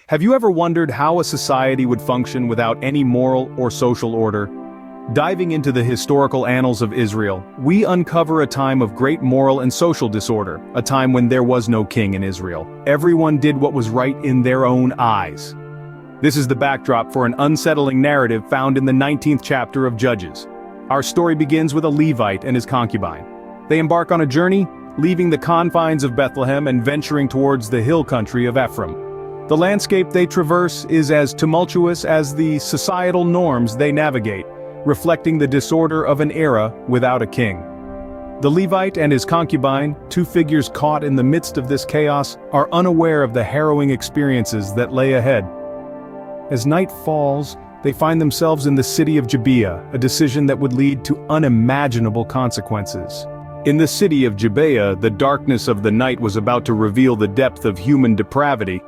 Have you ever wondered how a society would function without any moral or social order? Diving into the historical annals of Israel, we uncover a time of great moral and social disorder, a time when there was no king in Israel. Everyone did what was right in their own eyes. This is the backdrop for an unsettling narrative found in the 19th chapter of Judges. Our story begins with a Levite and his concubine. They embark on a journey, leaving the confines of Bethlehem and venturing towards the hill country of Ephraim. The landscape they traverse is as tumultuous as the societal norms they navigate, reflecting the disorder of an era without a king. The Levite and his concubine, two figures caught in the midst of this chaos, are unaware of the harrowing experiences that lay ahead. As night falls, they find themselves in the city of Gibeah, a decision that would lead to unimaginable consequences. In the city of Gibeah, the darkness of the night was about to reveal the depth of human depravity.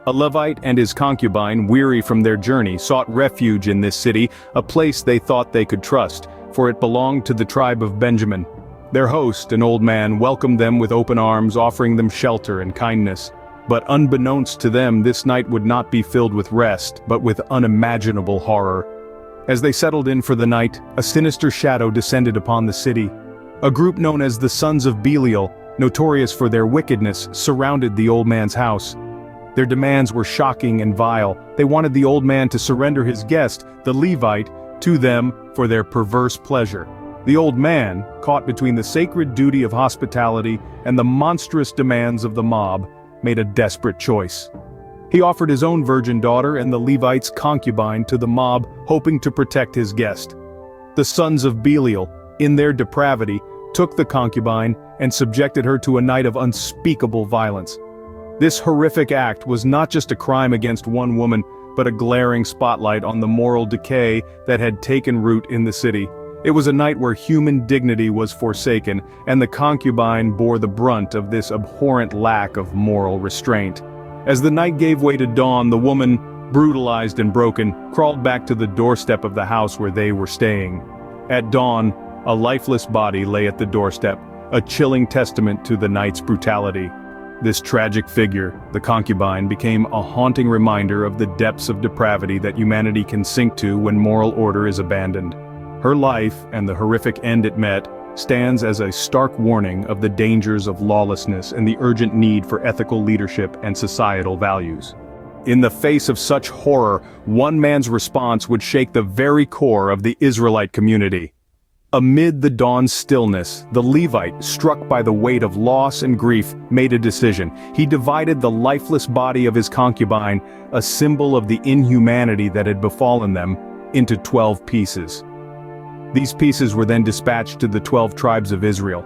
A Levite and his concubine, weary from their journey, sought refuge in this city, a place they thought they could trust, for it belonged to the tribe of Benjamin. Their host, an old man, welcomed them with open arms, offering them shelter and kindness. But unbeknownst to them, this night would not be filled with rest, but with unimaginable horror. As they settled in for the night, a sinister shadow descended upon the city. A group known as the Sons of Belial, notorious for their wickedness, surrounded the old man's house. Their demands were shocking and vile. They wanted the old man to surrender his guest, the Levite, to them for their perverse pleasure. The old man, caught between the sacred duty of hospitality and the monstrous demands of the mob, made a desperate choice. He offered his own virgin daughter and the Levite's concubine to the mob, hoping to protect his guest. The Sons of Belial, in their depravity, took the concubine and subjected her to a night of unspeakable violence. This horrific act was not just a crime against one woman, but a glaring spotlight on the moral decay that had taken root in the city. It was a night where human dignity was forsaken, and the concubine bore the brunt of this abhorrent lack of moral restraint. As the night gave way to dawn, the woman, brutalized and broken, crawled back to the doorstep of the house where they were staying. At dawn, a lifeless body lay at the doorstep, a chilling testament to the night's brutality. This tragic figure, the concubine, became a haunting reminder of the depths of depravity that humanity can sink to when moral order is abandoned. Her life, and the horrific end it met, stands as a stark warning of the dangers of lawlessness and the urgent need for ethical leadership and societal values. In the face of such horror, one man's response would shake the very core of the Israelite community. Amid the dawn's stillness, the Levite, struck by the weight of loss and grief, made a decision. He divided the lifeless body of his concubine, a symbol of the inhumanity that had befallen them, into 12 pieces. These pieces were then dispatched to the 12 tribes of Israel.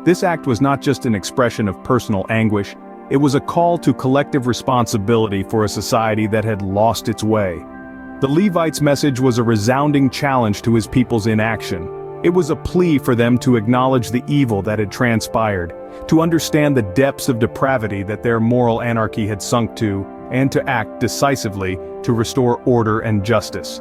This act was not just an expression of personal anguish, it was a call to collective responsibility for a society that had lost its way. The Levite's message was a resounding challenge to his people's inaction. It was a plea for them to acknowledge the evil that had transpired, to understand the depths of depravity that their moral anarchy had sunk to, and to act decisively to restore order and justice.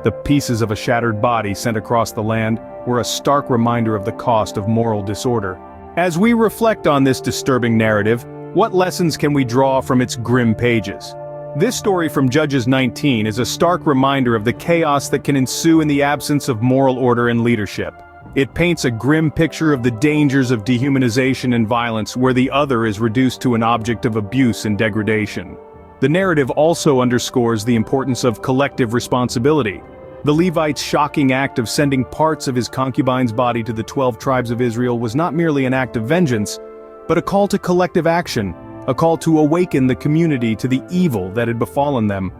The pieces of a shattered body sent across the land were a stark reminder of the cost of moral disorder. As we reflect on this disturbing narrative, what lessons can we draw from its grim pages? This story from Judges 19 is a stark reminder of the chaos that can ensue in the absence of moral order and leadership. It paints a grim picture of the dangers of dehumanization and violence where the other is reduced to an object of abuse and degradation. The narrative also underscores the importance of collective responsibility. The Levite's shocking act of sending parts of his concubine's body to the 12 tribes of Israel was not merely an act of vengeance, but a call to collective action. A call to awaken the community to the evil that had befallen them.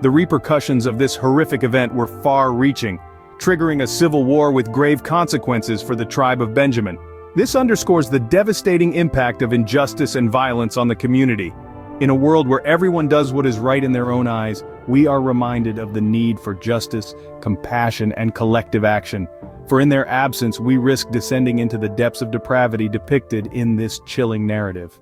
The repercussions of this horrific event were far-reaching, triggering a civil war with grave consequences for the tribe of Benjamin. This underscores the devastating impact of injustice and violence on the community. In a world where everyone does what is right in their own eyes, we are reminded of the need for justice, compassion, and collective action. For in their absence, we risk descending into the depths of depravity depicted in this chilling narrative.